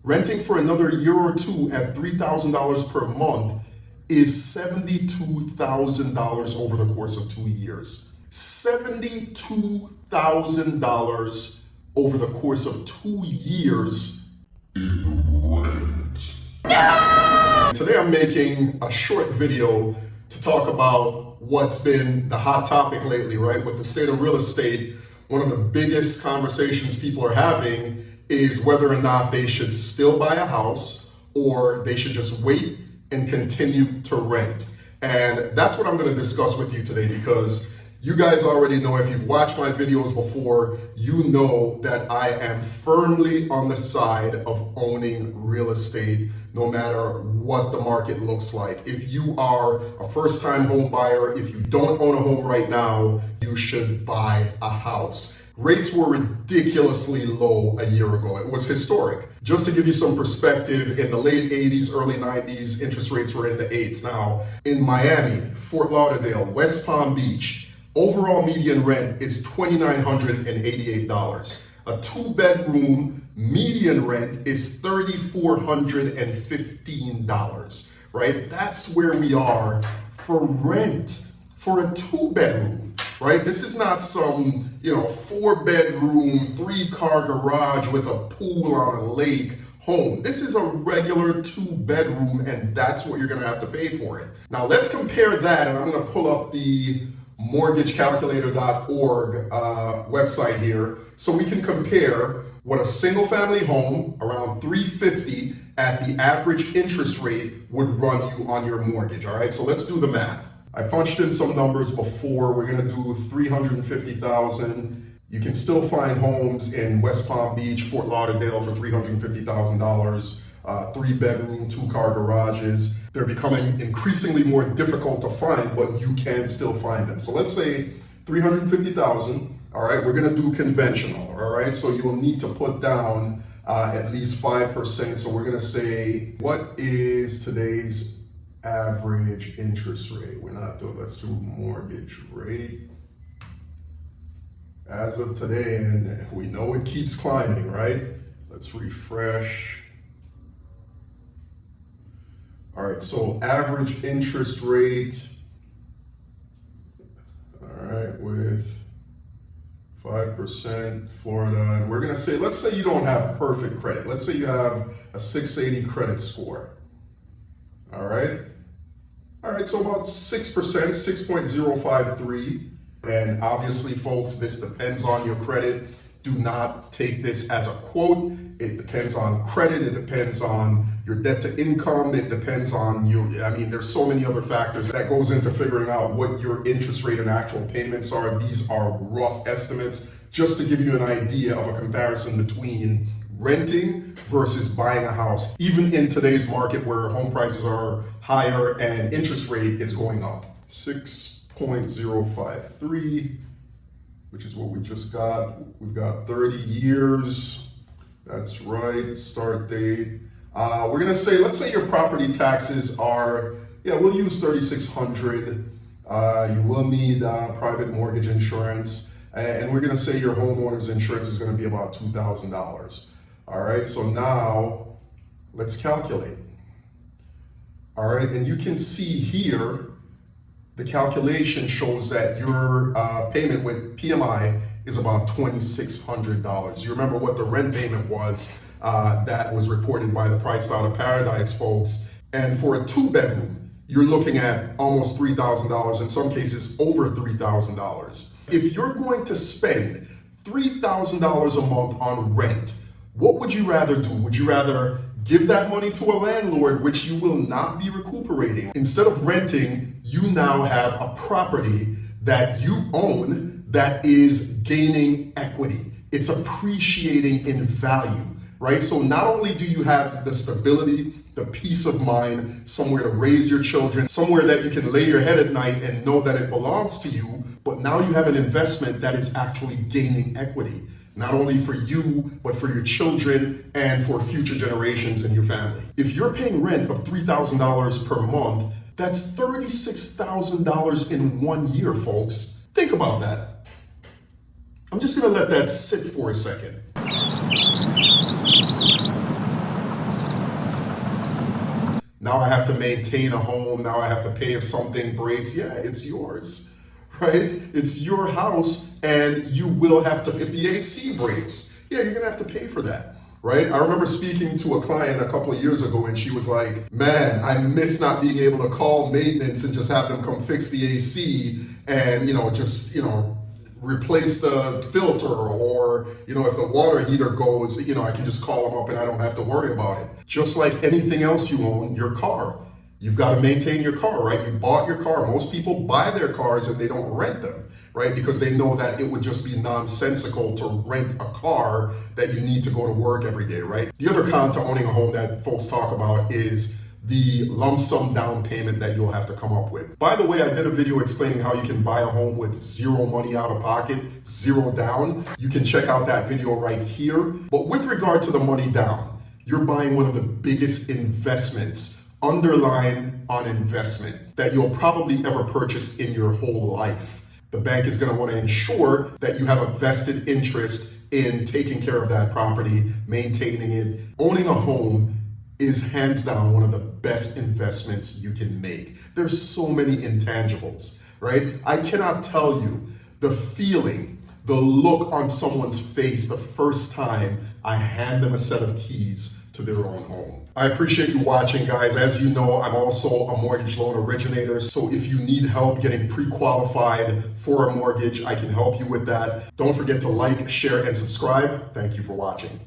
Renting for another year or two at $3,000 per month is $72,000 over the course of 2 years. $72,000 over the course of 2 years in rent. No! Today I'm making a short video to talk about what's been the hot topic lately, right? With the state of real estate, one of the biggest conversations people are having is whether or not they should still buy a house or they should just wait and continue to rent. And that's what I'm going to discuss with you today, because you guys already know, if you've watched my videos before, you know that I am firmly on the side of owning real estate, no matter what the market looks like. If you are a first-time home buyer, if you don't own a home right now, you should buy a house. Rates were ridiculously low a year ago. It was historic. Just to give you some perspective, in the late 80s, early 90s, interest rates were in the 8s. Now, in Miami, Fort Lauderdale, West Palm Beach, overall median rent is $2,988. A 2-bedroom median rent is $3,415, right? That's where we are for rent for a 2-bedroom, right? This is not some, 4-bedroom, 3-car garage with a pool on a lake home. This is a regular 2-bedroom, and that's what you're gonna have to pay for it. Now let's compare that, and I'm gonna pull up the mortgagecalculator.org website here, so we can compare what a single family home around $350 at the average interest rate would run you on your mortgage. All right, so let's do the math. I punched in some numbers before. We're gonna do $350,000. You can still find homes in West Palm Beach, Fort Lauderdale for $350,000. 3-bedroom, 2-car garages. They're becoming increasingly more difficult to find, but you can still find them. So let's say $350,000. All right, we're gonna do conventional. All right, so you will need to put down at least 5%. So we're gonna say, what is today's average interest rate? Let's do mortgage rate as of today, and we know it keeps climbing, right? Let's refresh. All right, so average interest rate, all right, with 5%, Florida, and we're gonna say, let's say you don't have perfect credit. Let's say you have a 680 credit score, all right? All right, so about 6%, 6.053. And obviously, folks, this depends on your credit. Do not take this as a quote. It depends on credit. It depends on your debt to income. It depends on there's so many other factors that goes into figuring out what your interest rate and actual payments are. These are rough estimates, just to give you an idea of a comparison between renting versus buying a house, even in today's market where home prices are higher and interest rate is going up. 6.053, which is what we just got. We've got 30 years. That's right, start date. We're gonna say, let's say your property taxes are, we'll use $3,600. You will need private mortgage insurance. And we're gonna say your homeowner's insurance is gonna be about $2,000. All right, so now let's calculate. All right, and you can see here, the calculation shows that your payment with PMI is about $2,600. You remember what the rent payment was that was reported by the Priced Out of Paradise folks. And for a 2-bedroom, you're looking at almost $3,000, in some cases over $3,000. If you're going to spend $3,000 a month on rent, what would you rather do? Would you rather give that money to a landlord, which you will not be recuperating? Instead of renting, you now have a property that you own that is gaining equity. It's appreciating in value, right? So not only do you have the stability, the peace of mind, somewhere to raise your children, somewhere that you can lay your head at night and know that it belongs to you, but now you have an investment that is actually gaining equity, not only for you, but for your children and for future generations in your family. If you're paying rent of $3,000 per month, that's $36,000 in 1 year, folks. Think about that. I'm just gonna let that sit for a second. Now I have to maintain a home. Now I have to pay if something breaks. Yeah, it's yours, right? It's your house, and you will have to, if the AC breaks, yeah, you're gonna have to pay for that, right? I remember speaking to a client a couple of years ago, and she was like, man, I miss not being able to call maintenance and just have them come fix the AC and, replace the filter, or if the water heater goes, I can just call them up and I don't have to worry about it. Just like anything else you own, your car, you've got to maintain your car, right? You bought your car. Most people buy their cars and they don't rent them, right? Because they know that it would just be nonsensical to rent a car that you need to go to work every day, right? The other con to owning a home that folks talk about is the lump sum down payment that you'll have to come up with. By the way, I did a video explaining how you can buy a home with zero money out of pocket, zero down. You can check out that video right here. But with regard to the money down, you're buying one of the biggest investments, underline on investment, that you'll probably ever purchase in your whole life. The bank is going to want to ensure that you have a vested interest in taking care of that property, maintaining it. Owning a home is hands down one of the best investments you can make. There's so many intangibles, right? I cannot tell you the feeling, the look on someone's face the first time I hand them a set of keys to their own home. I appreciate you watching, guys. As you know, I'm also a mortgage loan originator. So if you need help getting pre-qualified for a mortgage, I can help you with that. Don't forget to like, share, and subscribe. Thank you for watching.